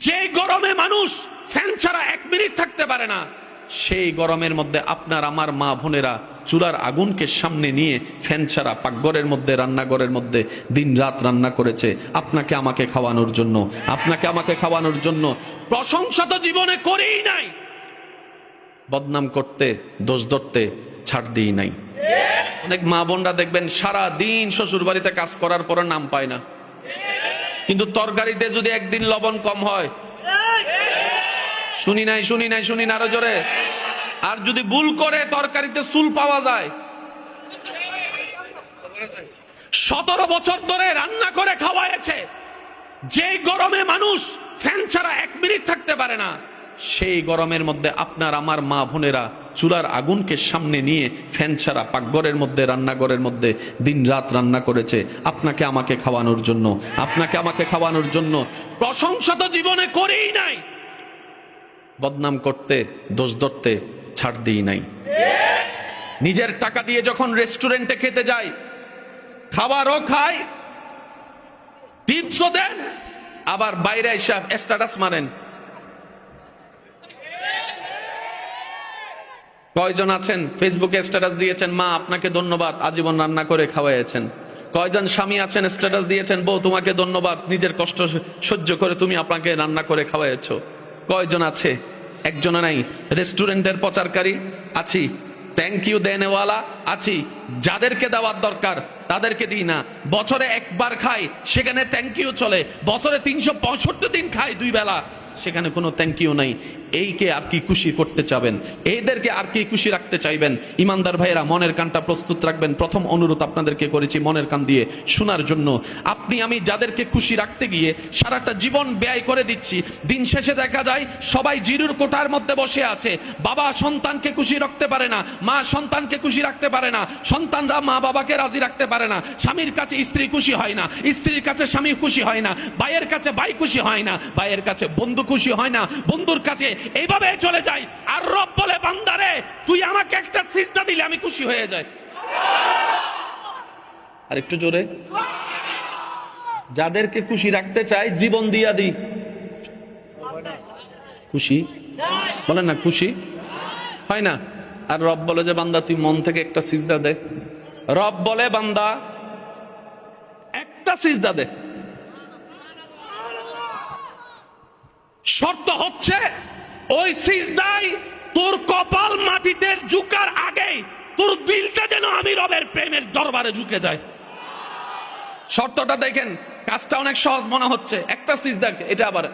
যে গরমে মানুষ ফ্যান ছাড়া 1 মিনিট থাকতে পারে না, সেই গরমের মধ্যে আপনার আমার মা বোনেরা চুলার আগুনকে সামনে নিয়ে ফ্যান ছাড়া পাকঘরের মধ্যে রান্নাঘরের মধ্যে দিন রাত রান্না করেছে আপনাকে আমাকে খাওয়ানোর জন্য, আপনাকে আমাকে খাওয়ানোর জন্য। প্রশংসা তো জীবনে করেই নাই, বদনাম করতে দোষ ধরতে ছাড় দিই নাই। অনেক মা বোনরা দেখবেন সারা দিন শ্বশুর বাড়িতে কাজ করার পর নাম পায় না, কিন্তু তরকারিতে যদি একদিন লবণ কম হয়, শুনি নাই আরো জোরে, আর যদি ভুল করে তরকারিতে চুল পাওয়া যায়, 17 বছর ধরে রান্না করে খাওয়াইছে, যে গরমে মানুষ ফ্যান ছাড়া 1 মিনিট থাকতে পারে না, সেই গরমের মধ্যে আপনার আমার মা বোনেরা চুলার আগুনকে সামনে নিয়ে ফ্যান ছাড়া পাকঘরের মধ্যে রান্নাঘরের মধ্যে দিন রাত রান্না করেছে আপনাকে আমাকে খাওয়ানোর জন্য, আপনাকে আমাকে খাওয়ানোর জন্য। প্রশংসা তো জীবনে করেই নাই, বদনাম করতে দোষ ধরতে ছাড় দিই নাই। নিজের টাকা দিয়ে যখন রেস্টুরেন্টে খেতে যাই, খাবারও খাই, টিপসও দেন, আবার বাইরে এসে স্ট্যাটাস মারেন। কয়জন আছেন ফেসবুকে স্ট্যাটাস দিয়েছেন, মা আপনাকে ধন্যবাদ আজীবন রান্না করে খাওয়াইছেন। কয়জন স্বামী আছেন স্ট্যাটাস দিয়েছেন, বউ তোমাকে ধন্যবাদ নিজের কষ্ট সহ্য করে তুমি আপনাকে রান্না করে খাওয়াইছো। কয়জন আছে? একজন নাই। রেস্টুরেন্টের প্রচারকারী আছি, থ্যাংক ইউ দেনেওয়ালা আছি, যাদেরকে দেওয়ার দরকার তাদেরকে দিই না। বছরে একবার খাই, সেখানে থ্যাংক ইউ চলে। বছরে 365 দিন খাই 2 বেলা, সেখানে কোনো থ্যাংক ইউ নাই। এইকে আর কি খুশি করতে চাবেন? এইদেরকে আর কি খুশি রাখতে চাইবেন? ইমানদার ভাইরা, মনের কানটা প্রস্তুত রাখবেন। প্রথম অনুরোধ আপনাদেরকে করেছি মনের কান দিয়ে শোনার জন্য। আপনি আমি যাদেরকে খুশি রাখতে গিয়ে সারাটা জীবন ব্যয় করে দিচ্ছি, দিন শেষে দেখা যায় সবাই জিরুর কোঠার মধ্যে বসে আছে। বাবা সন্তানকে খুশি রাখতে পারে না, মা সন্তানকে খুশি রাখতে পারে না, সন্তানরা মা বাবাকে রাজি রাখতে পারে না, স্বামীর কাছে স্ত্রী খুশি হয় না, স্ত্রীর কাছে স্বামী খুশি হয় না, ভাইয়ের কাছে ভাই খুশি হয় না, ভাইয়ের কাছে বন্ধু খুশি হয় না, বন্ধুর কাছে, এইভাবে চলে যায়। আর রব বলে, বান্দারে তুই আমাকে একটা সিজদা দিলে আমি খুশি হয়ে যাই। আর একটু জোরে, যাদেরকে খুশি রাখতে চাই জীবন দিয়া দিই। খুশি বলেন না, খুশি হয় না। আর রব বলে যে বান্দা তুই মন থেকে একটা সিজদা দে। রব বলে বান্দা একটা সিজদা দে। শর্ত হচ্ছে ওই সিজদায় তোর কপাল মাটিতে ঝুকার আগে তোর দিলটা যেন আমি রবের প্রেমের দরবারে ঝুঁকে যায়। শর্তটা দেখেন, কাজটা অনেক সহজ মনে হচ্ছে, একটা সিজদা, এটা আবার